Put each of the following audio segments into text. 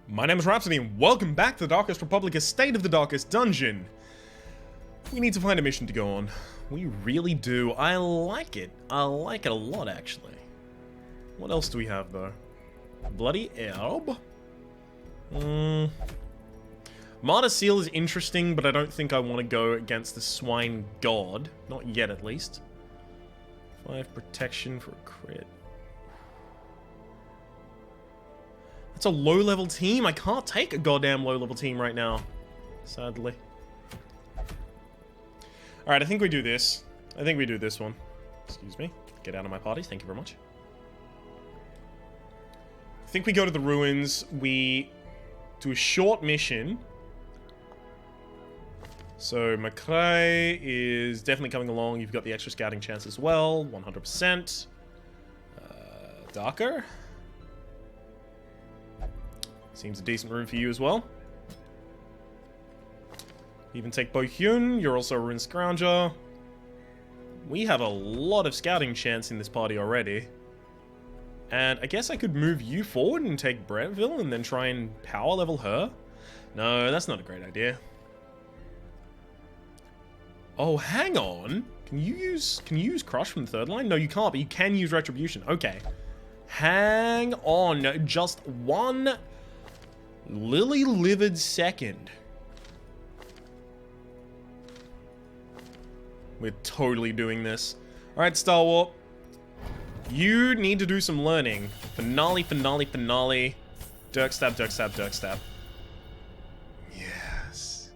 My name is Rhapsody, and welcome back to the Darkest Republic, a State of the Darkest dungeon. We need to find a mission to go on. We really do. I like it. I like it a lot, actually. What else do we have, though? Bloody herb? Martyr Seal is interesting, but I don't think I want to go against the Swine God. Not yet, at least. 5 protection for a crit. It's a low-level team. I can't take a goddamn low-level team right now. Sadly. Alright, I think we do this. I think we do this one. Excuse me. Get out of my party. Thank you very much. I think we go to the ruins. We do a short mission. So, McCrae is definitely coming along. You've got the extra scouting chance as well. 100%. Darker. Seems a decent room for you as well. Even take Bo Hyun. You're also a Rune Scrounger. We have a lot of scouting chance in this party already. And I guess I could move you forward and take Brettville and then try and power level her. No, that's not a great idea. Oh, hang on. Can you use Crush from the third line? No, you can't, but you can use Retribution. Okay. Hang on. Just one lily-livered second. We're totally doing this. Alright, Star Warp. You need to do some learning. Finale, finale, finale. Dirk stab, dirk stab, dirk stab. Yes.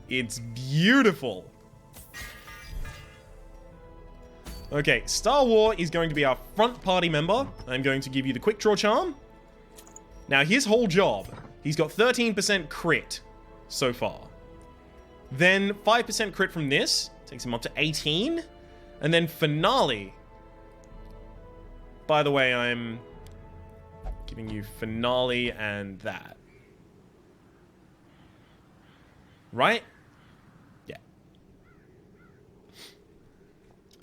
It's beautiful. Okay, Star War is going to be our front party member. I'm going to give you the Quick Draw Charm. Now, his whole job, he's got 13% crit so far. Then 5% crit from this, takes him up to 18. And then Finale. By the way, I'm giving you Finale and that. Right? Yeah.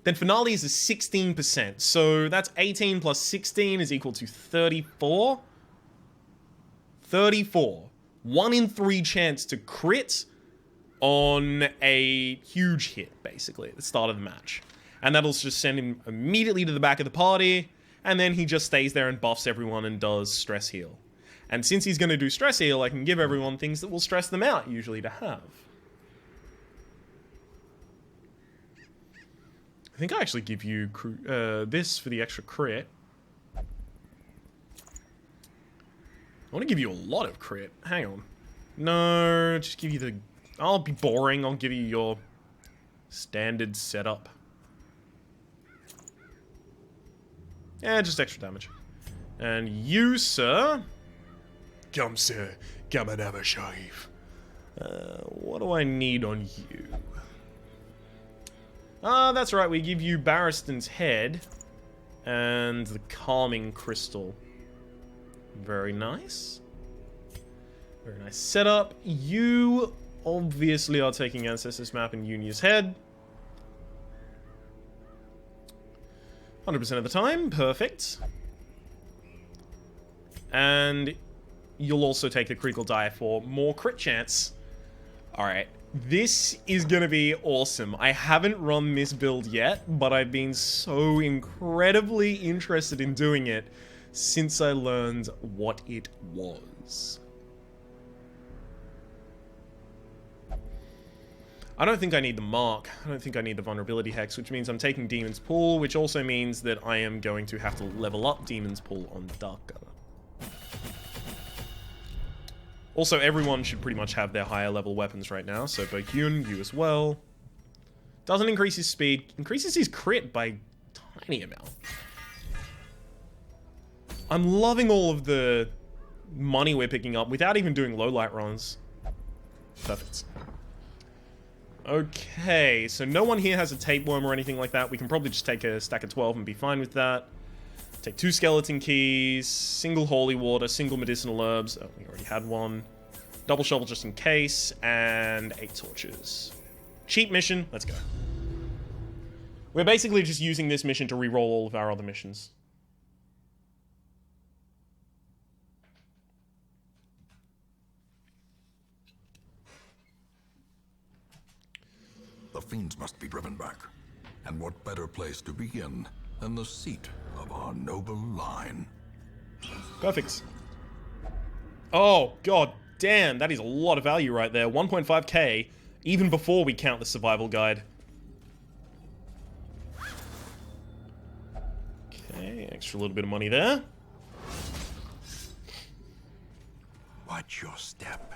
Then Finale is a 16%. So that's 18 plus 16 is equal to 34. 34. 1 in 3 chance to crit on a huge hit, basically, at the start of the match. And that'll just send him immediately to the back of the party, and then he just stays there and buffs everyone and does stress heal. And since he's going to do stress heal, I can give everyone things that will stress them out, usually, to have. I think I actually give you this for the extra crit. I want to give you a lot of crit. Hang on. No, just give you the... I'll be boring. I'll give you your standard setup. Yeah, just extra damage. And you, sir... Come, sir. Come and have a shave. What do I need on you? Ah, that's right. We give you Barristan's Head and the Calming Crystal. Very nice. Very nice setup. You obviously are taking Ancestors Map and Unia's Head. 100% of the time. Perfect. And you'll also take the Critical Die for more crit chance. Alright. This is gonna be awesome. I haven't run this build yet, but I've been so incredibly interested in doing it since I learned what it was. I don't think I need the Mark. I don't think I need the Vulnerability Hex, which means I'm taking Demon's Pool, which also means that I am going to have to level up Demon's Pool on Darker. Also, everyone should pretty much have their higher level weapons right now, so Bokyun, you as well. Doesn't increase his speed, increases his crit by a tiny amount. I'm loving all of the money we're picking up without even doing low light runs. Perfect. Okay, so no one here has a tapeworm or anything like that. We can probably just take a stack of 12 and be fine with that. Take 2 skeleton keys, single holy water, single medicinal herbs. Oh, we already had one. Double shovel just in case, and 8 torches. Cheap mission, let's go. We're basically just using this mission to reroll all of our other missions. fiends must be driven back. And what better place to begin than the seat of our noble line? Perfect. Oh, god damn, that is a lot of value right there. 1.5k, even before we count the survival guide. Okay, extra little bit of money there. Watch your step.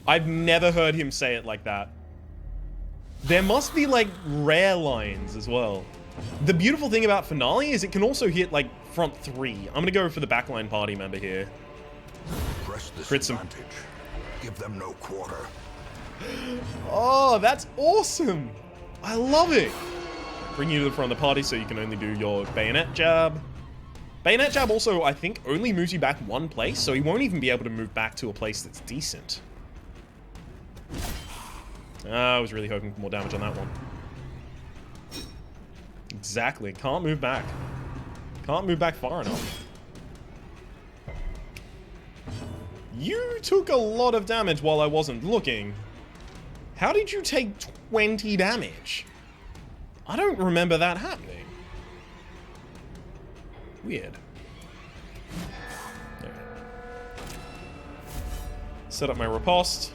I've never heard him say it like that. There must be, like, rare lines as well. The beautiful thing about Finale is it can also hit, like, front three. I'm gonna go for the backline party member here. Press this Crit some. advantage. Give them no quarter. Oh, that's awesome! I love it! Bring you to the front of the party so you can only do your bayonet jab. Bayonet jab also, I think, only moves you back one place, so he won't even be able to move back to a place that's decent. I was really hoping for more damage on that one. Exactly. Can't move back. Can't move back far enough. You took a lot of damage while I wasn't looking. How did you take 20 damage? I don't remember that happening. Weird. Okay. Set up my riposte.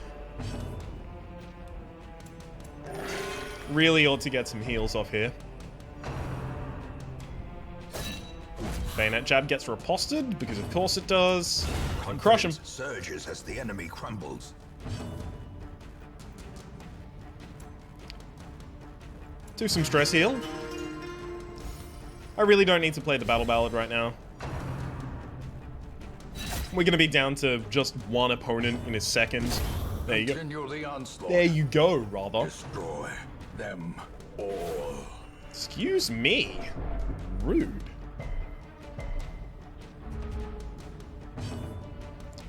Really ought to get some heals off here. Bayonet jab gets riposted, because of course it does. And crush him. Surges as the enemy crumbles. Do some stress heal. I really don't need to play the battle ballad right now. We're gonna be down to just one opponent in a second. There you go. Continue the onslaught. There you go, rather. Destroy them all. Excuse me. Rude.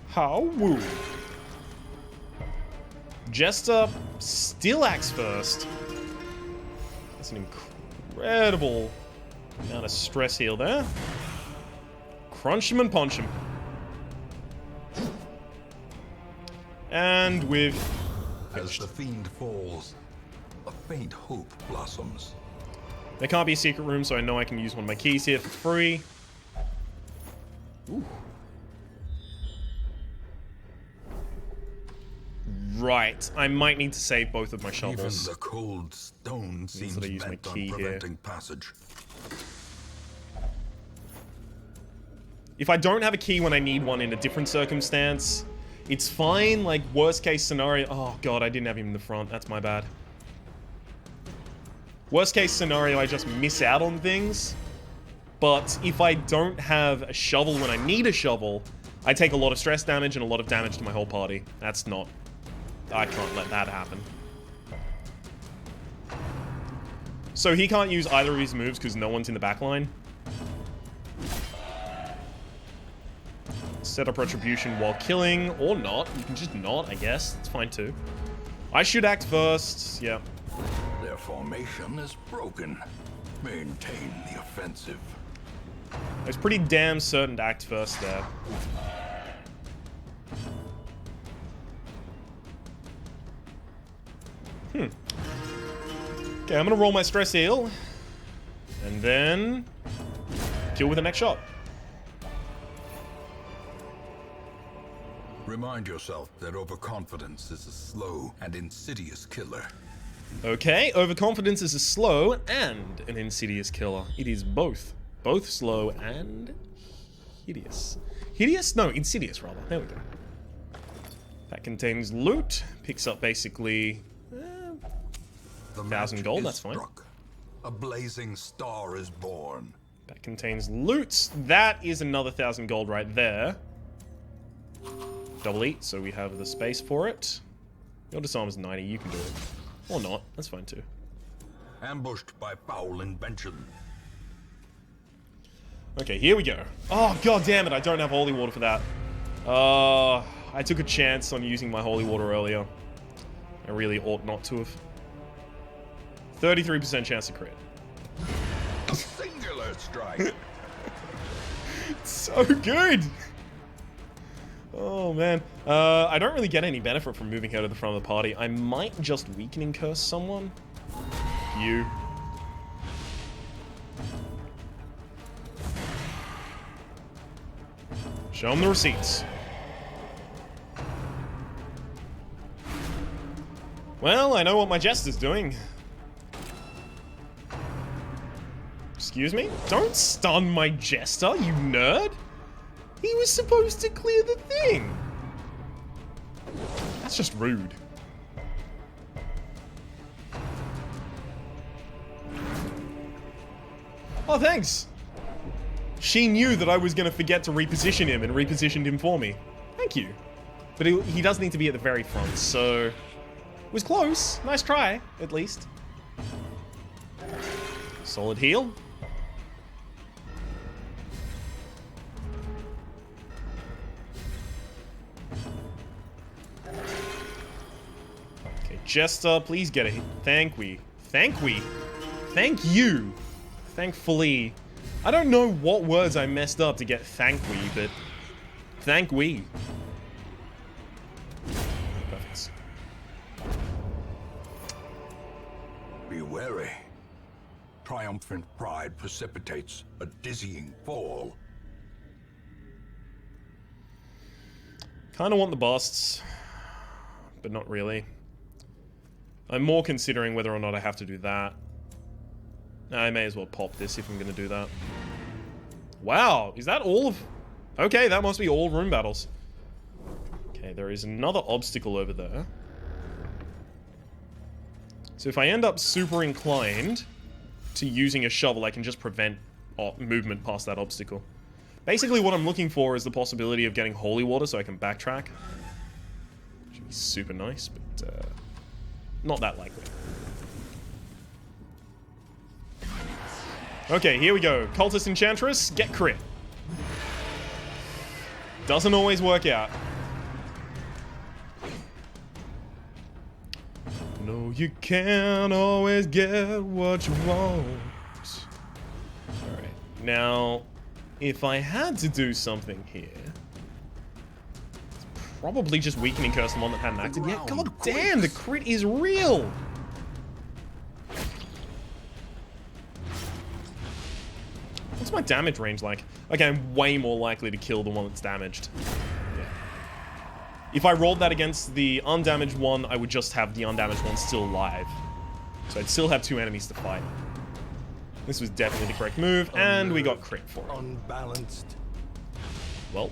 How woo. Jester still acts first. That's an incredible amount of stress heal there. Crunch him and punch him. And with... As the fiend falls, a faint hope blossoms. There can't be a secret room, so I know I can use one of my keys here for free. Ooh. Right, I might need to save both of my shovels. Even the cold stone seems I use my bent key on here. preventing passage. If I don't have a key when I need one in a different circumstance, it's fine. Like, worst case scenario... Oh, God, I didn't have him in the front. That's my bad. Worst case scenario, I just miss out on things. But if I don't have a shovel when I need a shovel, I take a lot of stress damage and a lot of damage to my whole party. That's not... I can't let that happen. So he can't use either of his moves because no one's in the backline. Set up Retribution while killing, or not. You can just not, I guess. It's fine too. I should act first. Yeah. Their formation is broken. Maintain the offensive. I was pretty damn certain to act first there. Okay, I'm gonna roll my stress heal. And then... kill with the next shot. Remind yourself that overconfidence is a slow and insidious killer. Okay, overconfidence is a slow and an insidious killer. It is both. Both slow and hideous. Hideous? No, insidious rather. There we go. That contains loot. Picks up basically... 1,000 gold, that's fine. A blazing star is born. That contains loot. That is another 1,000 gold right there. Double eat, so we have the space for it. Your disarm is 90, you can do it. Or not, that's fine too. Ambushed by foul invention. Okay, here we go. Oh, god damn it, I don't have holy water for that. I took a chance on using my holy water earlier. I really ought not to have. 33% chance to crit. Singular strike. It's so good! Oh, man. I don't really get any benefit from moving her to the front of the party. I might just Weakening Curse someone. you. Show them the receipts. Well, I know what my jester's doing. Excuse me? Don't stun my jester, you nerd! He was supposed to clear the thing! That's just rude. Oh, thanks! She knew that I was gonna forget to reposition him and repositioned him for me. Thank you. But he does need to be at the very front, so... Was close. Nice try, at least. Solid heal. Okay, Jester, please get a hit. Thank you. Thankfully. I don't know what words I messed up to get thank we, but thank we. Perfect. Be wary. Triumphant pride precipitates a dizzying fall. Kinda want the busts, but not really. I'm more considering whether or not I have to do that. I may as well pop this if I'm gonna do that. Wow, is that all of... Okay, that must be all room battles. Okay, there is another obstacle over there. So if I end up super inclined to using a shovel, I can just prevent movement past that obstacle. Basically what I'm looking for is the possibility of getting holy water so I can backtrack. Which would be super nice, but not that likely. Okay, here we go. Cultist Enchantress, get crit. Doesn't always work out. No, you can't always get what you want. Alright, now, if I had to do something here, it's probably just weakening curse the one that hadn't acted yet. God damn, the crit is real! What's my damage range like? Okay, I'm way more likely to kill the one that's damaged. Yeah. If I rolled that against the undamaged one, I would just have the undamaged one still alive. So I'd still have two enemies to fight. This was definitely the correct move, and we got crit for it. Unbalanced. Well.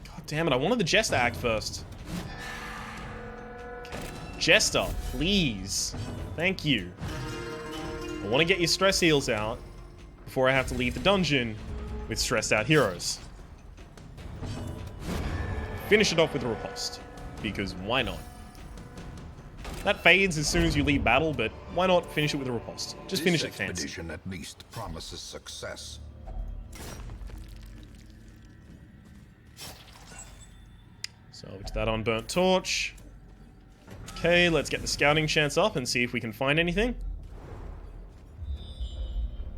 God damn it, I wanted the Jester act first. Jester, please. Thank you. I want to get your stress heals out before I have to leave the dungeon with stressed out heroes. Finish it off with a riposte, because why not? That fades as soon as you leave battle, but why not finish it with a riposte? Just finish it fancy. This expedition at least promises success. Salvage that unburnt torch. Okay, let's get the scouting chance up and see if we can find anything.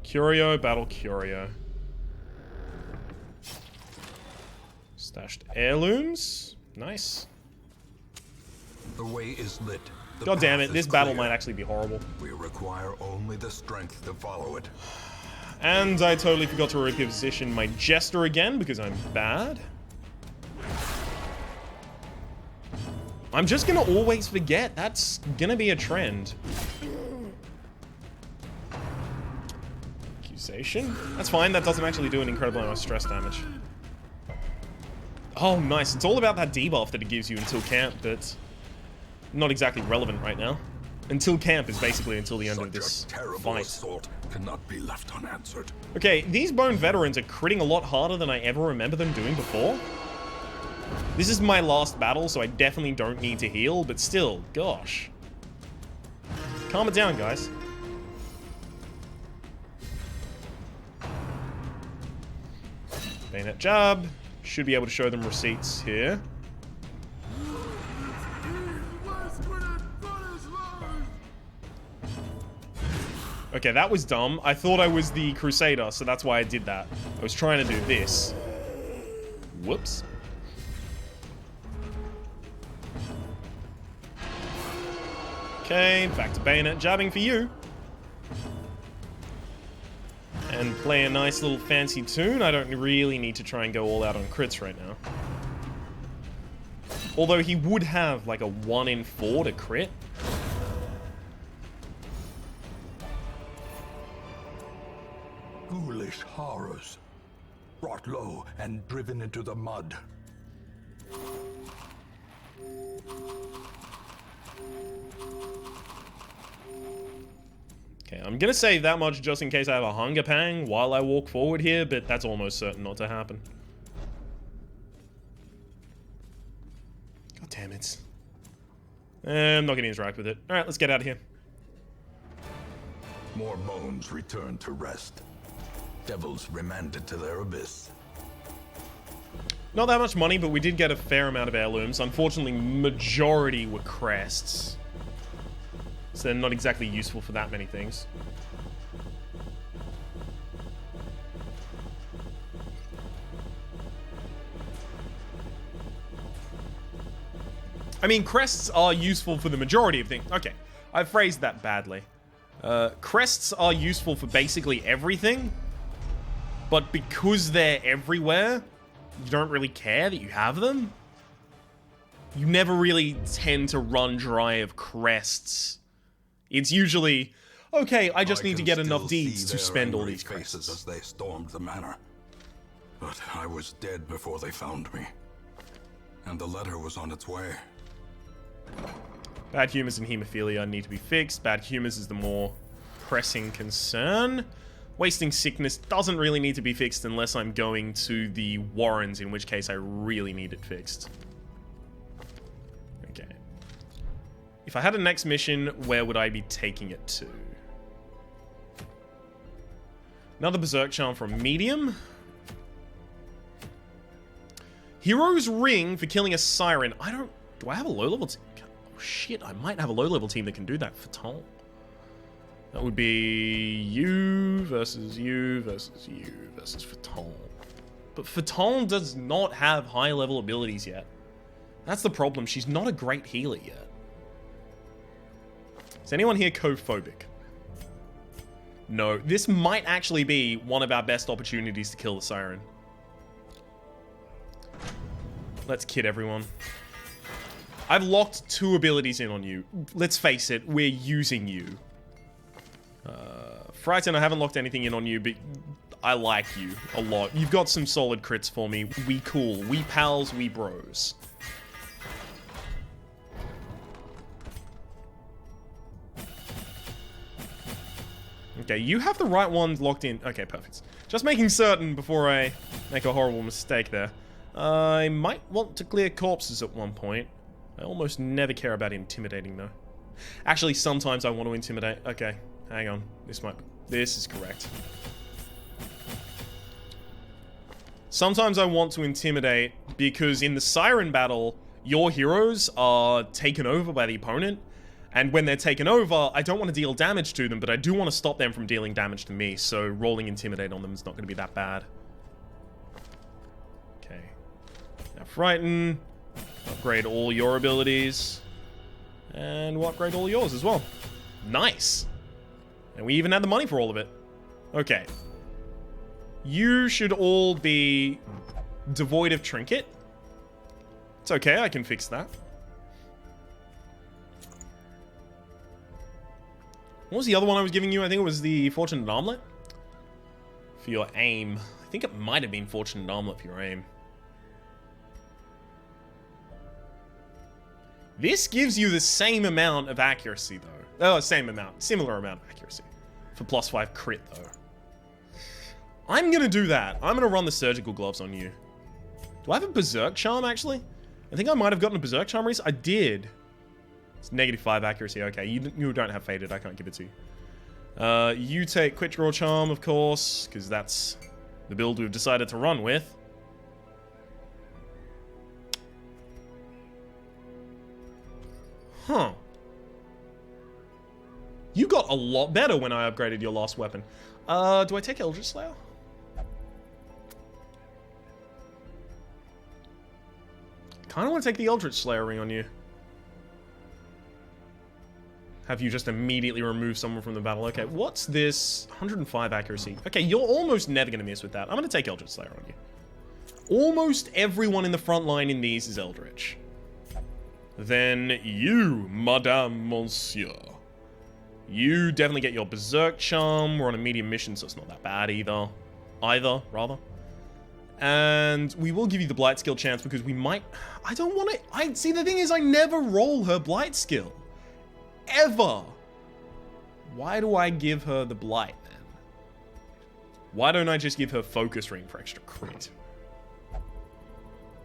Curio, battle Curio. Stashed heirlooms. Nice. The way is lit. God damn it, this battle might actually be horrible. We require only the strength to follow it. And I totally forgot to reposition my Jester again because I'm bad. I'm just gonna always forget. That's gonna be a trend. Accusation? That's fine, that doesn't actually do an incredible amount of stress damage. Oh, nice. It's all about that debuff that it gives you until camp, but not exactly relevant right now. Until camp is basically until the end of this fight. Assault cannot be left unanswered. Okay, these bone veterans are critting a lot harder than I ever remember them doing before. This is my last battle, so I definitely don't need to heal, but still, gosh. Calm it down, guys. Bayonet jab. Should be able to show them receipts here. Okay, that was dumb. I thought I was the Crusader, so that's why I did that. I was trying to do this. Whoops. Okay, back to bayonet jabbing for you. And play a nice little fancy tune. I don't really need to try and go all out on crits right now. Although he would have like a 1 in 4 to crit. Ghoulish horrors, brought low and driven into the mud. Okay, I'm gonna save that much just in case I have a hunger pang while I walk forward here, but that's almost certain not to happen. God damn it. I'm not gonna interact with it. Alright, let's get out of here. More bones returned to rest. Devils remanded to their abyss. Not that much money, but we did get a fair amount of heirlooms. Unfortunately, majority were crests. So they're not exactly useful for that many things. I mean, crests are useful for the majority of things. Okay, I phrased that badly. Crests are useful for basically everything. But because they're everywhere, you don't really care that you have them. You never really tend to run dry of crests. It's usually, okay, I just need to get enough deeds to spend all these crests. As they stormed the manor. But I was dead before they found me. And the letter was on its way. Bad humors and hemophilia need to be fixed. Bad humors is the more pressing concern. Wasting sickness doesn't really need to be fixed unless I'm going to the Warrens, in which case I really need it fixed. Okay. If I had a next mission, where would I be taking it to? Another Berserk Charm from Medium. Hero's Ring for killing a Siren. Do I have a low-level team? Oh shit, I might have a low-level team that can do that for Tom. That would be you versus you versus you versus Faton. But Faton does not have high-level abilities yet. That's the problem. She's not a great healer yet. Is anyone here co-phobic? No. This might actually be one of our best opportunities to kill the Siren. Let's kid everyone. I've locked 2 abilities in on you. Let's face it, we're using you. Frighten, I haven't locked anything in on you, but I like you a lot. You've got some solid crits for me. We cool. We pals, we bros. Okay, you have the right ones locked in. Okay, perfect. Just making certain before I make a horrible mistake there. I might want to clear corpses at one point. I almost never care about intimidating, though. Actually, sometimes I want to intimidate. Okay, hang on. This is correct. Sometimes I want to intimidate because in the Siren battle, your heroes are taken over by the opponent. And when they're taken over, I don't want to deal damage to them, but I do want to stop them from dealing damage to me. So rolling Intimidate on them is not going to be that bad. Okay. Now Frighten. Upgrade all your abilities. And we'll upgrade all yours as well. Nice. And we even had the money for all of it. Okay. You should all be devoid of Trinket. It's okay, I can fix that. What was the other one I was giving you? I think it was the Fortunate Armlet. For your aim. I think it might have been Fortunate Armlet for your aim. This gives you the same amount of accuracy, though. Oh, similar amount of accuracy. For +5 crit, though. I'm gonna do that. I'm gonna run the Surgical Gloves on you. Do I have a Berserk Charm, actually? I think I might have gotten a Berserk Charm recently. I did. It's -5 accuracy. Okay, you don't have Faded. I can't give it to you. You take Quick Draw Charm, of course, because that's the build we've decided to run with. Huh. You got a lot better when I upgraded your last weapon. Do I take Eldritch Slayer? Kinda want to take the Eldritch Slayer ring on you. have you just immediately remove someone from the battle. Okay, what's this? 105 accuracy. Okay, you're almost never going to miss with that. I'm going to take Eldritch Slayer on you. Almost everyone in the front line in these is Eldritch. Then you, Madame Monsieur. You definitely get your Berserk Charm. We're on a medium mission, so it's not that bad either. Rather. And we will give you the Blight skill chance because we might... I don't want to... See, the thing is, I never roll her Blight skill. Ever. Why do I give her the Blight, then? Why don't I just give her Focus Ring for extra crit?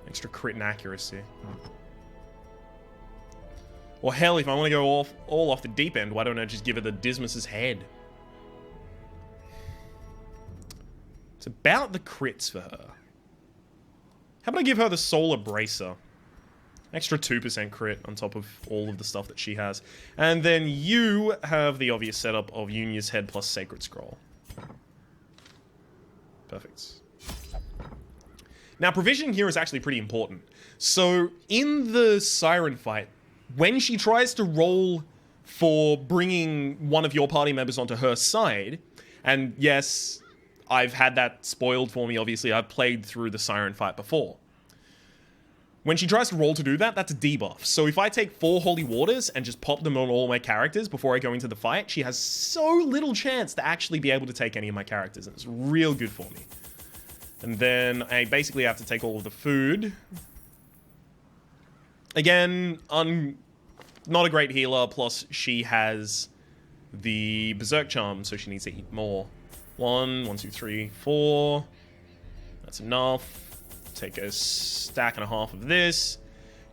Extra crit and accuracy. Or hell, if I want to go all off the deep end, why don't I just give her the Dismas's head? It's about the crits for her. How about I give her the Solar Bracer? Extra 2% crit on top of all of the stuff that she has. And then you have the obvious setup of Yunya's head plus Sacred Scroll. Perfect. Now, provision here is actually pretty important. So, in the Siren fight, when she tries to roll for bringing one of your party members onto her side, and yes, I've had that spoiled for me, obviously, I've played through the Siren fight before. When she tries to roll to do that, that's a debuff. So if I take 4 Holy Waters and just pop them on all my characters before I go into the fight, she has so little chance to actually be able to take any of my characters, and it's real good for me. And then I basically have to take all of the food. Again, not a great healer, plus she has the Berserk Charm, so she needs to eat more. 1, 2, 3, 4. That's enough. Take a stack and a half of this.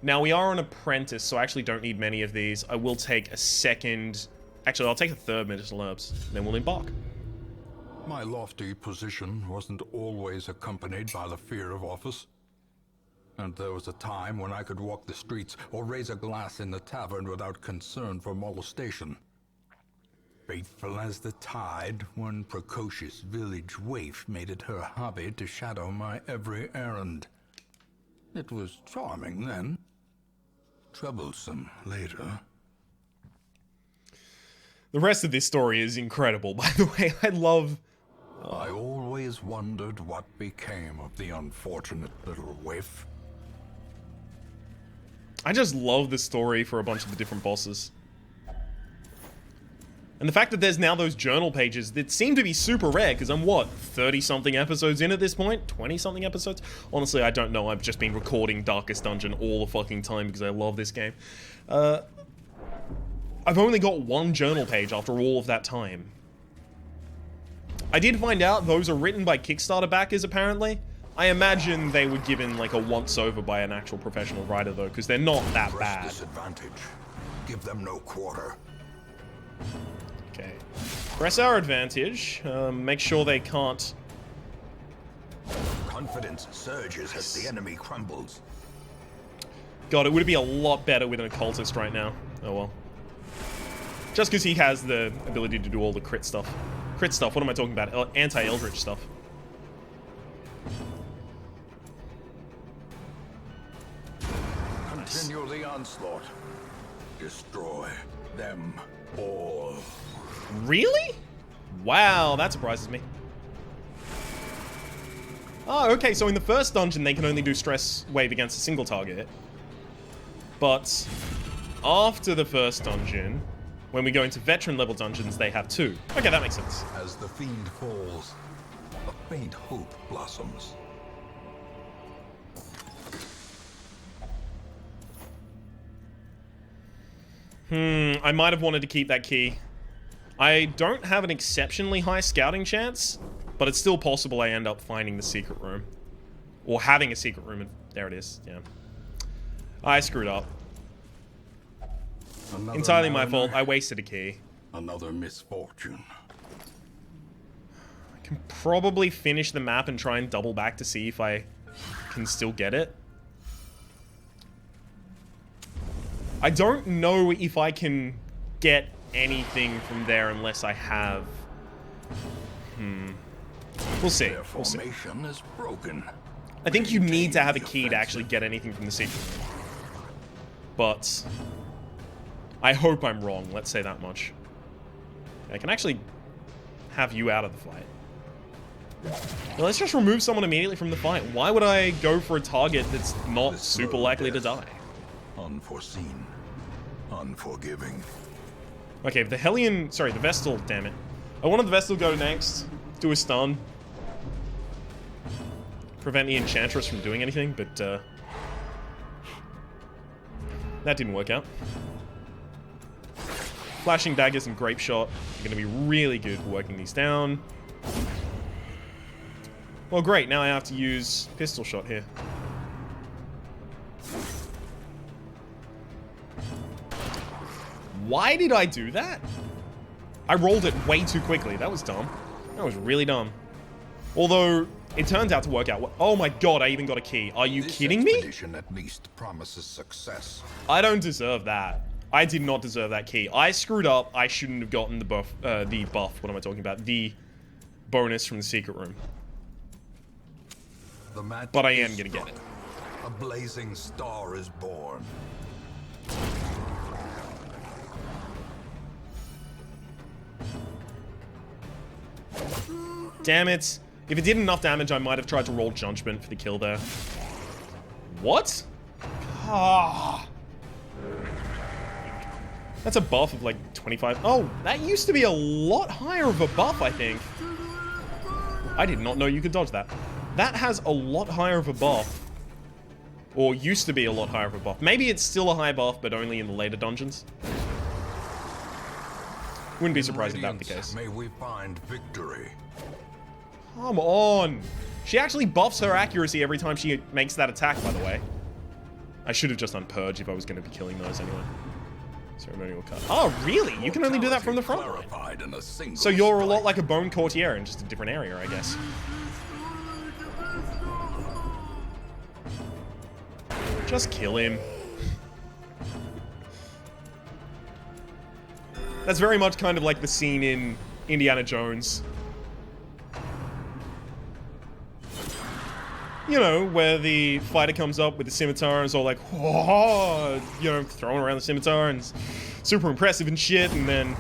Now, we are an apprentice, so I actually don't need many of these. I will take a second... Actually, I'll take a third medicinal herbs, then we'll embark. My lofty position wasn't always accompanied by the fear of office. And there was a time when I could walk the streets or raise a glass in the tavern without concern for molestation. Faithful as the tide, one precocious village waif made it her hobby to shadow my every errand. It was charming then, troublesome later. The rest of this story is incredible, by the way. I love... I always wondered what became of the unfortunate little waif. I just love the story for a bunch of the different bosses. And the fact that there's now those journal pages that seem to be super rare, because I'm, what, 30-something episodes in at this point? 20-something episodes? Honestly, I don't know. I've just been recording Darkest Dungeon all the fucking time because I love this game. I've only got 1 journal page after all of that time. I did find out those are written by Kickstarter backers, apparently. I imagine they were given, like, a once-over by an actual professional writer, though, because they're not that bad. Disadvantage. Give them no quarter. Okay. Press our advantage. Make sure they can't... Confidence surges as the enemy crumbles. God, it would be a lot better with an occultist right now. Oh well. Just because he has the ability to do all the crit stuff. Crit stuff, what am I talking about? Anti-Eldritch stuff. Continue the onslaught. Destroy them all. Really? Wow, that surprises me. Oh, okay, so in the first dungeon they can only do Stress Wave against a single target. But after the first dungeon, when we go into veteran level dungeons, they have 2. Okay, that makes sense. As the fiend falls, a faint hope blossoms. I might have wanted to keep that key. I don't have an exceptionally high scouting chance, but it's still possible I end up finding the secret room. Or having a secret room, and there it is, yeah. I screwed up. Entirely my fault, I wasted a key. Another misfortune. I can probably finish the map and try and double back to see if I can still get it. I don't know if I can get anything from there unless I have... We'll see. We'll see. Formation is broken. I think you need to have a key to actually get anything from the secret room. But... I hope I'm wrong, let's say that much. I can actually have you out of the fight. Now, let's just remove someone immediately from the fight. Why would I go for a target that's not super likely to die? Unforeseen. Unforgiving. Okay, the Hellion... Sorry, the Vestal, damn it. I wanted the Vestal go next. Do a stun. Prevent the Enchantress from doing anything, but, that didn't work out. Flashing Daggers and Grape Shot are going to be really good for working these down. Well, great. Now I have to use Pistol Shot here. Why did I do that? I rolled it way too quickly. That was dumb. That was really dumb. Although, it turns out to work out. Oh my god, I even got a key. Are you kidding me? This expedition at least promises success. I don't deserve that. I did not deserve that key. I screwed up. I shouldn't have gotten the buff. What am I talking about? The bonus from the secret room. But I am gonna get it. A blazing star is born. Damn it. If it did enough damage, I might have tried to roll Judgment for the kill there. What? Ah. That's a buff of like 25. Oh, that used to be a lot higher of a buff, I think. I did not know you could dodge that. That has a lot higher of a buff. Or used to be a lot higher of a buff. Maybe it's still a high buff, but only in the later dungeons. Wouldn't be surprised if that were the case. May we find victory. Come on. She actually buffs her accuracy every time she makes that attack, by the way. I should have just done Purge if I was going to be killing those anyway. Ceremonial cut. Oh, really? You can only do that from the front line. So you're a lot like a Bone Courtier in just a different area, I guess. Just kill him. That's very much kind of like the scene in Indiana Jones. You know, where the fighter comes up with the scimitar and is all like, whoa, you know, throwing around the scimitar and it's super impressive and shit, and then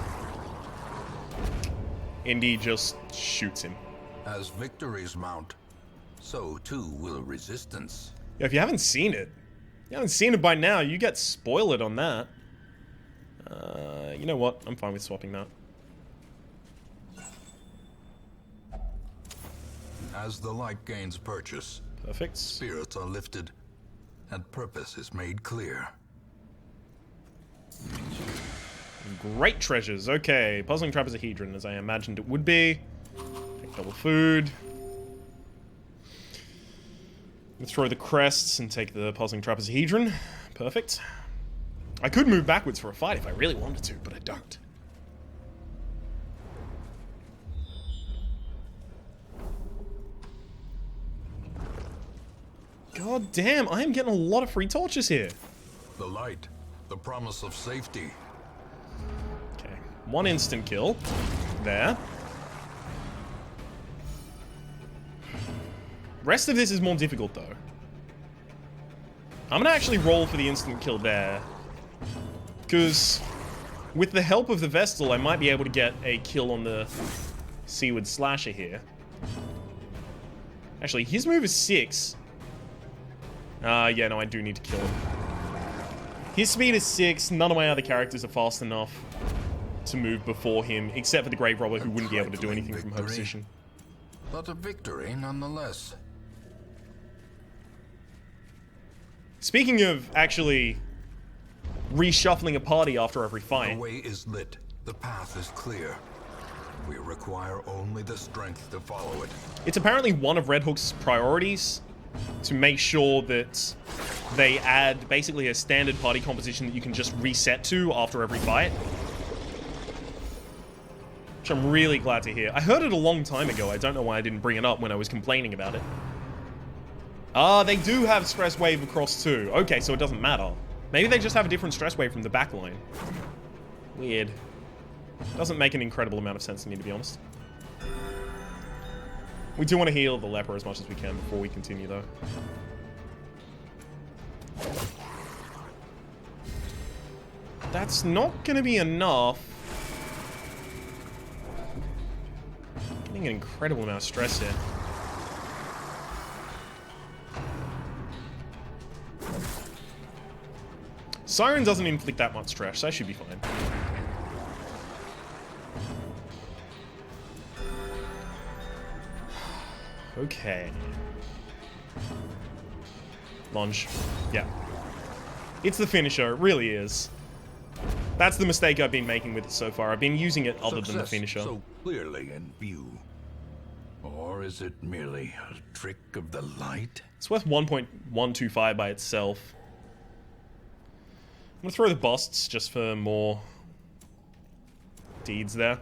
Indy just shoots him. As victories mount, so too will resistance. Yeah, if you haven't seen it by now, you get spoiled on that. You know what? I'm fine with swapping that. As the light gains purchase, Perfect. spirits are lifted, and purpose is made clear. Great treasures. Okay, puzzling trapezohedron, as I imagined it would be. Take double food. Let's throw the crests and take the puzzling trapezohedron. Perfect. I could move backwards for a fight if I really wanted to, but I don't. God damn, I am getting a lot of free torches here. The light, the promise of safety. Okay, one instant kill. There. Rest of this is more difficult, though. I'm gonna actually roll for the instant kill there. Because with the help of the Vestal, I might be able to get a kill on the Seaward Slasher here. Actually, his move is 6. Yeah, no, I do need to kill him. His speed is 6. None of my other characters are fast enough to move before him, except for the Grave Robber, who wouldn't be able to do anything from her position. But a victory nonetheless. Speaking of actually reshuffling a party after every The fight, way is lit. The path is clear. We require only the strength to follow it. it's apparently one of Red Hook's priorities to make sure that they add basically a standard party composition that you can just reset to after every fight. Which I'm really glad to hear. I heard it a long time ago. I don't know why I didn't bring it up when I was complaining about it. Ah, they do have stress wave across too. Okay, so it doesn't matter. Maybe they just have a different stress wave from the back line. Weird. Doesn't make an incredible amount of sense to me, to be honest. We do want to heal the leper as much as we can before we continue, though. That's not going to be enough. Getting an incredible amount of stress here. Siren doesn't inflict that much stress, so I should be fine. Okay. Lunge. Yeah. It's the finisher, it really is. That's the mistake I've been making with it so far. I've been using it other than the finisher. So clearly in view. Or is it merely a trick of the light? It's worth 1.125 by itself. I'm gonna throw the busts just for more deeds there.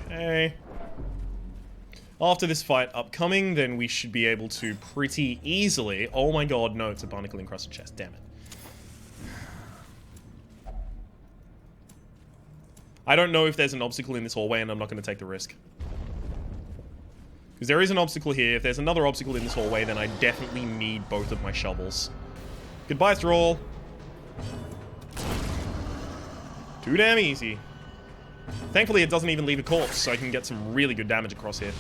Okay. After this fight upcoming, then we should be able to pretty easily... Oh my god, no, it's a barnacle-encrusted chest, damn it. I don't know if there's an obstacle in this hallway, and I'm not going to take the risk. Because there is an obstacle here. If there's another obstacle in this hallway, then I definitely need both of my shovels. Goodbye, Thrall. Too damn easy. Thankfully, it doesn't even leave a corpse, so I can get some really good damage across here.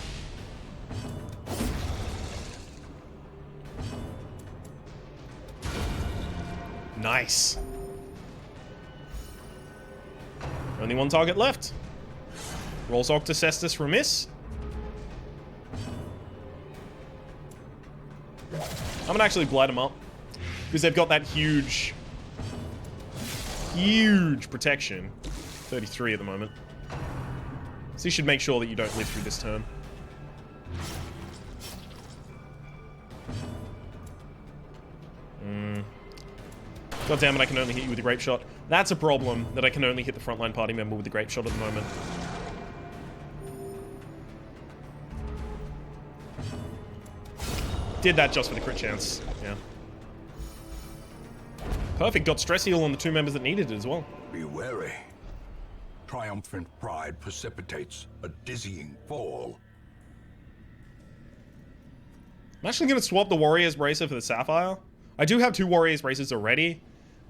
Nice. Only one target left. Rolls Octocestus Remiss. I'm gonna actually blight them up. Because they've got that huge protection. 33 at the moment. So you should make sure that you don't live through this turn. God damn it, I can only hit you with a grape shot. That's a problem, that I can only hit the frontline party member with a grape shot at the moment. Did that just for the crit chance, yeah. Perfect, got stress heal on the two members that needed it as well. Be wary. Triumphant pride precipitates a dizzying fall. I'm actually going to swap the Warrior's Bracer for the Sapphire. I do have two Warrior's Bracers already,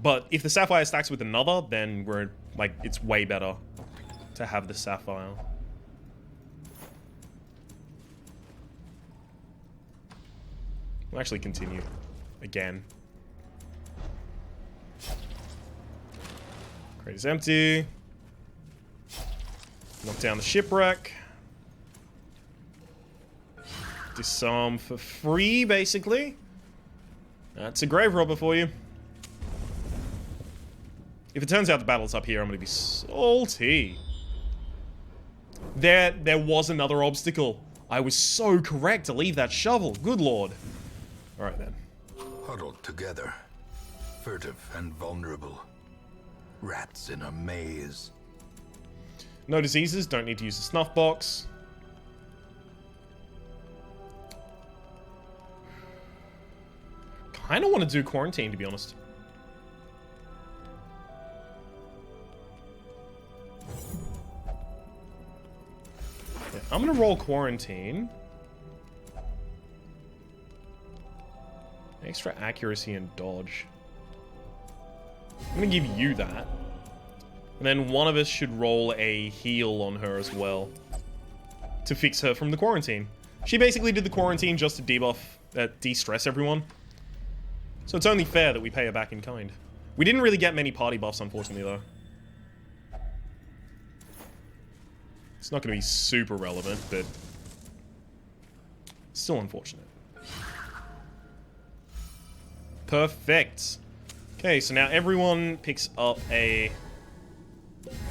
but if the Sapphire stacks with another, then we're, like, it's way better to have the Sapphire. We'll actually continue again. Crate is empty. Knock down the shipwreck. Disarm for free, basically. That's a grave robber for you. If it turns out the battle's up here, I'm gonna be salty. There was another obstacle. I was so correct to leave that shovel. Good lord. Alright then. Huddled together. Furtive and vulnerable. Rats in a maze. No diseases, don't need to use the snuff box. Kinda want to do quarantine, to be honest. Yeah, I'm gonna roll quarantine. Extra accuracy and dodge. I'm gonna give you that. And then one of us should roll a heal on her as well. To fix her from the quarantine. She basically did the quarantine just to debuff, de-stress everyone. So it's only fair that we pay her back in kind. We didn't really get many party buffs, unfortunately, though. It's not going to be super relevant, but still unfortunate. Perfect. Okay, so now everyone picks up a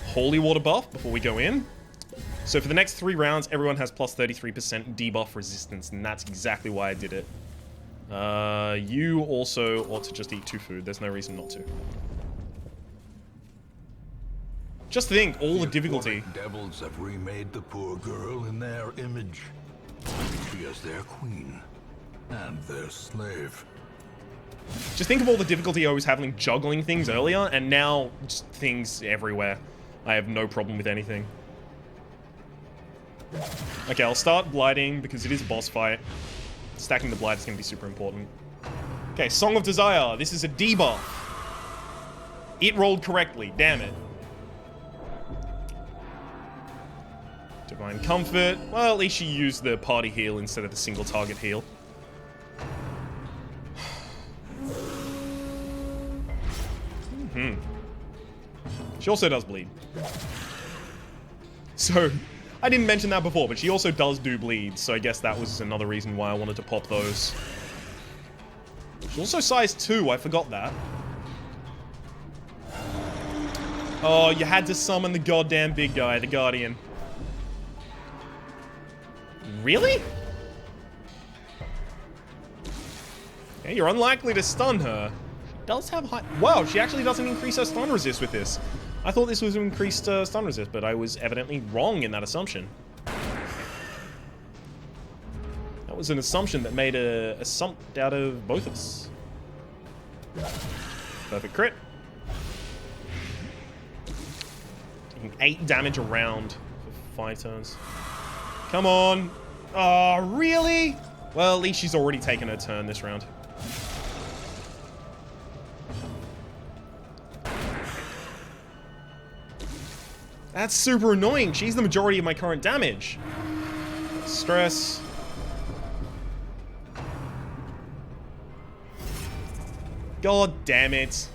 holy water buff before we go in. So for the next 3 rounds, everyone has plus 33% debuff resistance, and that's exactly why I did it. You also ought to just eat 2 food. There's no reason not to. Just think, all the difficulty. Devils have remade the poor girl in their image. She is their queen and their slave. Just think of all the difficulty I was having juggling things earlier, and now just things everywhere. I have no problem with anything. Okay, I'll start blighting because it is a boss fight. Stacking the blight is going to be super important. Okay, Song of Desire. This is a debuff. It rolled correctly. Damn it. Divine Comfort. Well, at least she used the party heal instead of the single target heal. She also does bleed. So, I didn't mention that before, but she also does do bleed, so I guess that was another reason why I wanted to pop those. She's also size 2, I forgot that. Oh, you had to summon the goddamn big guy, the Guardian. Really? Yeah, you're unlikely to stun her. She does have high... Wow, she actually doesn't increase her stun resist with this. I thought this was increased stun resist, but I was evidently wrong in that assumption. That was an assumption that made a sump out of both of us. Perfect crit. Taking 8 damage a round for 5 turns. Come on. Oh, really? Well, at least she's already taken her turn this round. That's super annoying. She's the majority of my current damage. Stress. God damn it.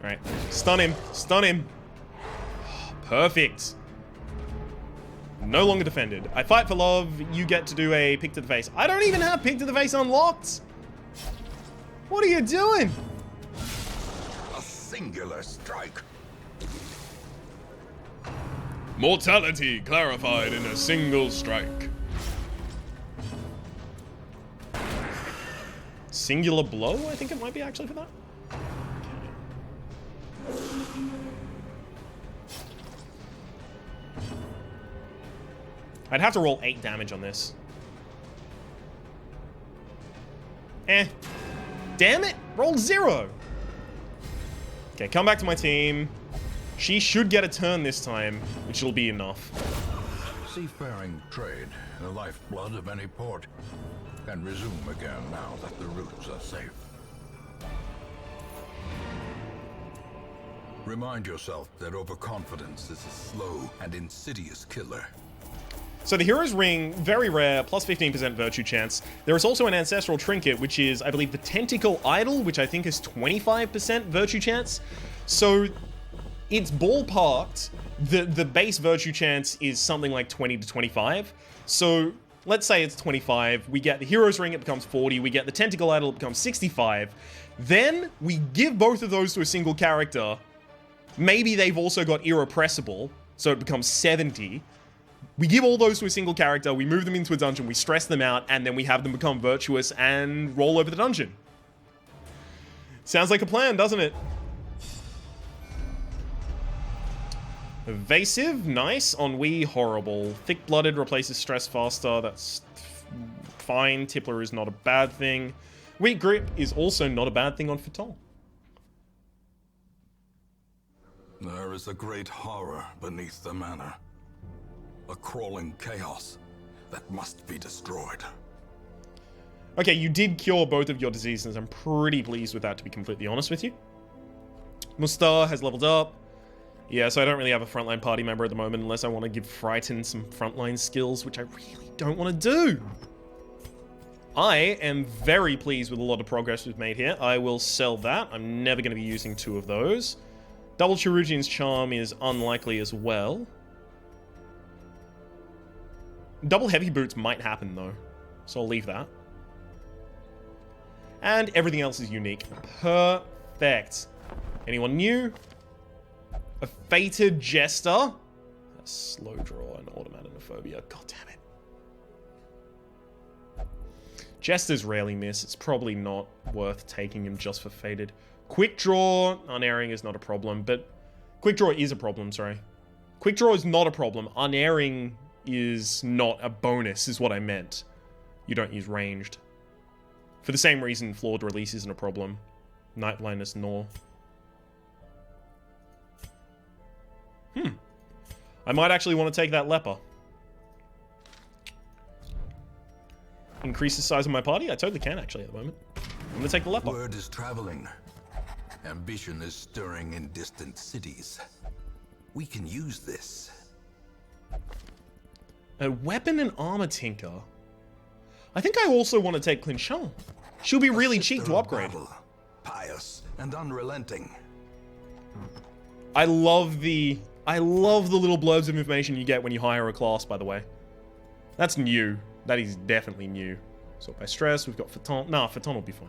Alright. Stun him. Stun him. Perfect. No longer defended. I fight for love. You get to do a pick to the face. I don't even have pick to the face unlocked. What are you doing? A singular strike. Mortality clarified in a single strike. Singular blow, I think it might be actually for that. Okay. I'd have to roll 8 damage on this. Damn it! Rolled 0! Okay, come back to my team. She should get a turn this time, which will be enough. Seafaring trade, the lifeblood of any port, can resume again now that the routes are safe. Remind yourself that overconfidence is a slow and insidious killer. So the Hero's Ring, very rare, plus 15% virtue chance. There is also an Ancestral Trinket, which is, I believe, the Tentacle Idol, which I think is 25% virtue chance. So it's ballparked. The base virtue chance is something like 20 to 25. So let's say it's 25. We get the Hero's Ring, it becomes 40. We get the Tentacle Idol, it becomes 65. Then we give both of those to a single character. Maybe they've also got Irrepressible, so it becomes 70. We give all those to a single character, we move them into a dungeon, we stress them out, and then we have them become virtuous and roll over the dungeon. Sounds like a plan, doesn't it? Evasive, nice. Ennui, horrible. Thick-blooded replaces stress faster, that's fine. Tippler is not a bad thing. Weak grip is also not a bad thing on Fatol. There is a great horror beneath the manor. A crawling chaos that must be destroyed. Okay, you did cure both of your diseases. I'm pretty pleased with that, to be completely honest with you. Mustar has leveled up. Yeah, so I don't really have a frontline party member at the moment unless I want to give Frighten some frontline skills, which I really don't want to do. I am very pleased with a lot of progress we've made here. I will sell that. I'm never going to be using 2 of those. Double Cherugian's Charm is unlikely as well. Double Heavy Boots might happen, though, so I'll leave that. And everything else is unique. Perfect. Anyone new? A Fated Jester. A Slow Draw and Automatophobia. God damn it. Jesters rarely miss. It's probably not worth taking him just for Fated. Quick Draw, Unerring is not a problem, but... Quick Draw is a problem, sorry. Quick Draw is not a problem. Unerring is not a bonus, is what I meant. You don't use ranged. For the same reason, Flawed Release isn't a problem. Night Blindness, nor. I might actually want to take that Leper. increase the size of my party? I totally can, actually, at the moment. I'm gonna take the leper. Word is traveling. Ambition is stirring in distant cities. We can use this. A weapon and armor tinker. I think I also want to take Clinchon. She'll be really cheap to upgrade. Battle, pious and unrelenting. I love the little blurbs of information you get when you hire a class, by the way. That's new. That is definitely new. So by stress, we've got Phaeton. Nah, Phaeton will be fine.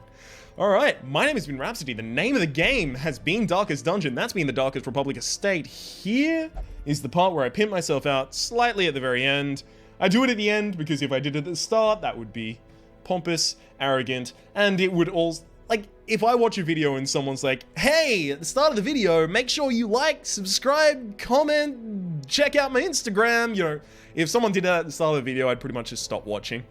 Alright, my name has been Rhapsody. The name of the game has been Darkest Dungeon. That's been the Darkest Republic Estate. Here is the part where I pimp myself out slightly at the very end. I do it at the end because if I did it at the start, that would be pompous, arrogant, and it would also... Like, if I watch a video and someone's like, hey, at the start of the video, make sure you like, subscribe, comment, check out my Instagram, you know, if someone did that at the start of the video, I'd pretty much just stop watching.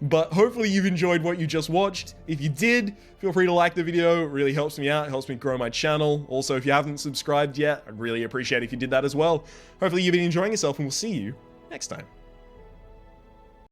But hopefully you've enjoyed what you just watched. If you did, feel free to like the video. It really helps me out. It helps me grow my channel. Also, if you haven't subscribed yet, I'd really appreciate it if you did that as well. Hopefully you've been enjoying yourself, and we'll see you next time.